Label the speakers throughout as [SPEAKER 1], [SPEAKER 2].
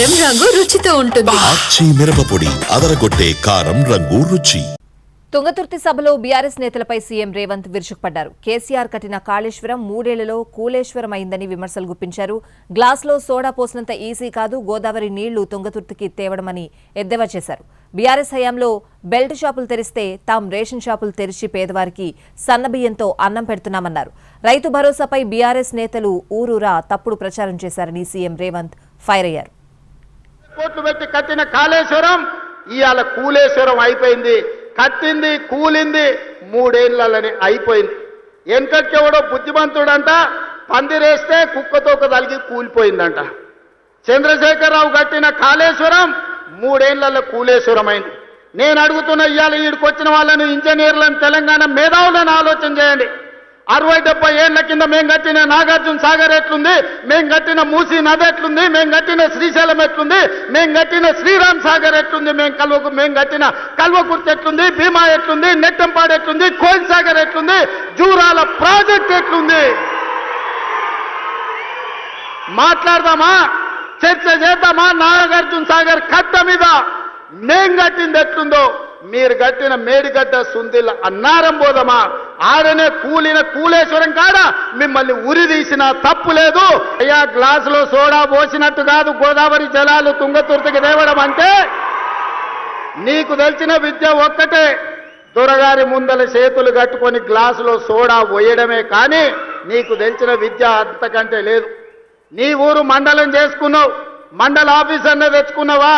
[SPEAKER 1] కారం రంగు రుచితో ఉంటుంది.
[SPEAKER 2] ఆచి మిరపపొడి అదరగొట్టే కారం రంగు రుచి.
[SPEAKER 3] తుంగతుర్తి సభలో బీఆర్ఎస్ నేతలపై సీఎం రేవంత్ విరుచుకుపడ్డారు. కేసీఆర్ కట్టిన కాళేశ్వరం 3 ఏళ్లలో కూలేశ్వరం అయిందని విమర్శలు గుప్పించారు. గ్లాసులో సోడా పోసినంత ఈజీ కాదు గోదావరి నీళ్లు తుంగతుర్తికి తేవడమని ఎద్దేవా చేశారు. బీఆర్ఎస్ హయాంలో బెల్ట్ షాపులు తెరిస్తే తాం రేషన్ షాపులు తెరిచి పేదవారికి సన్నబియ్యంతో అన్నం పెడుతున్నామన్నారు. రైతు భరోసాపై బీఆర్ఎస్ నేతలు ఊరూరా తప్పుడు ప్రచారం చేశారని సీఎం రేవంత్ ఫైర్ అయ్యారు.
[SPEAKER 4] కోట్లు పెట్టి కట్టిన కాళేశ్వరం ఇవాళ కూలేశ్వరం అయిపోయింది. కట్టింది కూలింది 3 ఏళ్లలోనే అయిపోయింది. వెనకకెవడో బుద్ధిమంతుడంట పందిరేస్తే కుక్కతోక తలిగి కూలిపోయిందంట. చంద్రశేఖరరావు కట్టిన కాళేశ్వరం 3 ఏళ్లలో కూలేశ్వరం అయింది. నేను అడుగుతున్న ఇవాళ ఈడికి వచ్చిన వాళ్ళని ఇంజనీర్లను తెలంగాణ మేధావులను ఆలోచన చేయండి. 60-70 ఏళ్ల కింద మేము కట్టిన నాగార్జున సాగర్ ఎట్లుంది, మేము కట్టిన మూసీ నది ఎట్లుంది, మేము కట్టిన శ్రీశైలం ఎట్లుంది, మేము కట్టిన శ్రీరామ్ సాగర్ ఎట్లుంది, మేము కట్టిన కల్వకుర్తి ఎట్లుంది, భీమా ఎట్లుంది, నెట్టంపాడు ఎట్లుంది, కోయిల్ సాగర్ ఎట్లుంది, జూరాల ప్రాజెక్ట్ ఎట్లుంది. మాట్లాడదామా, చర్చ చేద్దామా? నాగార్జున సాగర్ కట్ట మీద మేం కట్టింది ఎట్లుందో మీరు కట్టిన మేడిగడ్డ సుందిల అన్నారం పోదమా? ఆడనే కూలిన కూలేశ్వరం కాడ మిమ్మల్ని ఉరి తీసిన తప్పు లేదు. అయ్యా గ్లాసులో సోడా పోసినట్టు కాదు గోదావరి జలాలు తుంగతుర్తికి తేవడం అంటే. నీకు తెలిసిన విద్య ఒక్కటే, దొరగారి ముందల చేతులు కట్టుకొని గ్లాసులో సోడా పోయడమే. కానీ నీకు తెలిసిన విద్య అంతకంటే లేదు. నీ ఊరు మండలం చేసుకున్నావు, మండల ఆఫీస్ అన్న తెచ్చుకున్నావా,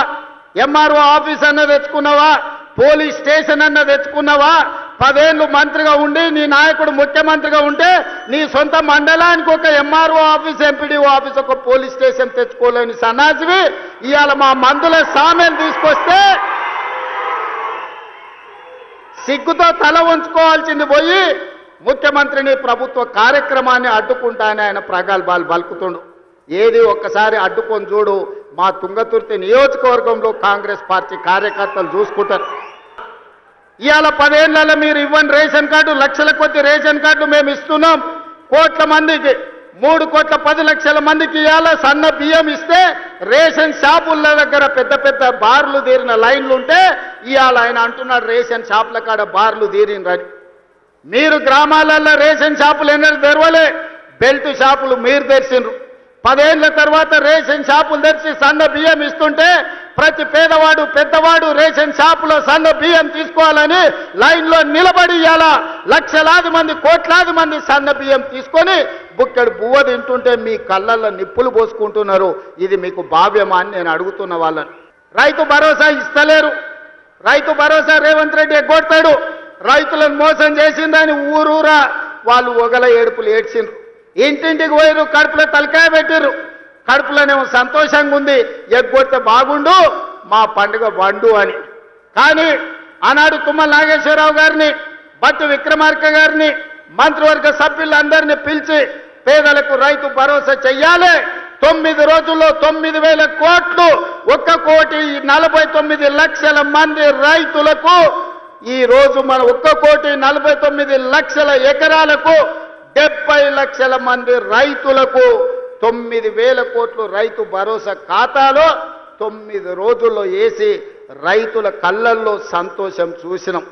[SPEAKER 4] ఎంఆర్ఓ ఆఫీస్ అన్న తెచ్చుకున్నావా, పోలీస్ స్టేషన్ అన్న తెచ్చుకున్నావా? 10 ఏళ్ళు మంత్రిగా ఉండి నీ నాయకుడు ముఖ్యమంత్రిగా ఉంటే నీ సొంత మండలానికి ఒక ఎంఆర్ఓ ఆఫీస్, ఎంపీడీఓ ఆఫీస్, ఒక పోలీస్ స్టేషన్ తెచ్చుకోలేని సన్నాసివి ఇవాళ మా మందుల సామెలు తీసుకొస్తే సిగ్గుతో తల వంచుకోవాల్సింది పోయి ముఖ్యమంత్రిని ప్రభుత్వ కార్యక్రమాన్ని అడ్డుకుంటానని ఆయన ప్రగల్భాలు పలుకుతుండు. ఏది ఒక్కసారి అడ్డుకొని చూడు. మా తుంగతుర్తి నియోజకవర్గంలో కాంగ్రెస్ పార్టీ కార్యకర్తలు చూసుకుంటారు. ఇవాళ 10 ఏళ్లలో మీరు ఇవ్వని రేషన్ కార్డు, లక్షల కొద్ది రేషన్ కార్డు మేము ఇస్తున్నాం. కోట్ల మందికి 3,10,00,000 మందికి ఇవాళ సన్న బియ్యం ఇస్తే రేషన్ షాపుల దగ్గర పెద్ద పెద్ద బార్లు తీరిన లైన్లు ఉంటే ఇవాళ ఆయన అంటున్నాడు రేషన్ షాపుల కాడ బార్లు తీరినరని. మీరు గ్రామాలలో రేషన్ షాపులు ఎన్నడూ తెరవలే, బెల్ట్ షాపులు మీరు తెరిచిండ్రు. 10 ఏళ్ల తర్వాత రేషన్ షాపులు తెరిచి సన్న బియ్యం ఇస్తుంటే ప్రతి పేదవాడు పెద్దవాడు రేషన్ షాపులో సన్న బియ్యం తీసుకోవాలని లైన్లో నిలబడి ఇవాళ లక్షలాది మంది కోట్లాది మంది సన్న బియ్యం తీసుకొని బుక్కెడు బువ్వ తింటుంటే మీ కళ్ళల్లో నిప్పులు పోసుకుంటున్నారు. ఇది మీకు భావ్యమా అని నేను అడుగుతున్న వాళ్ళని. రైతు భరోసా ఇస్తలేరు. రైతు భరోసా రేవంత్ రెడ్డి ఎగ్గొడతాడు. రైతులను మోసం చేసిందని ఊరూరా వాళ్ళు ఒగల ఏడుపులు ఏడ్చిండ్రు. ఇంటింటికి పోయిరు, కడుపులో తలకాయ పెట్టిర్రు. కడుపులోనేమో సంతోషంగా ఉంది, ఎగ్గొడితే బాగుండు మా పండుగ బండు అని. కానీ ఆనాడు తుమ్మల నాగేశ్వరరావు గారిని, బట్టు విక్రమార్క గారిని, మంత్రివర్గ సభ్యులందరినీ పిలిచి పేదలకు రైతు భరోసా చెయ్యాలి. 9 రోజుల్లో 9,000 కోట్లు, 1,49,00,000 మంది రైతులకు ఈ రోజు మన 1,49,00,000 ఎకరాలకు 70 లక్షల మంది రైతులకు 9,000 కోట్లు రైతు భరోసా ఖాతాలో 9 రోజుల్లో వేసి రైతుల కళ్ళల్లో సంతోషం చూసినాం.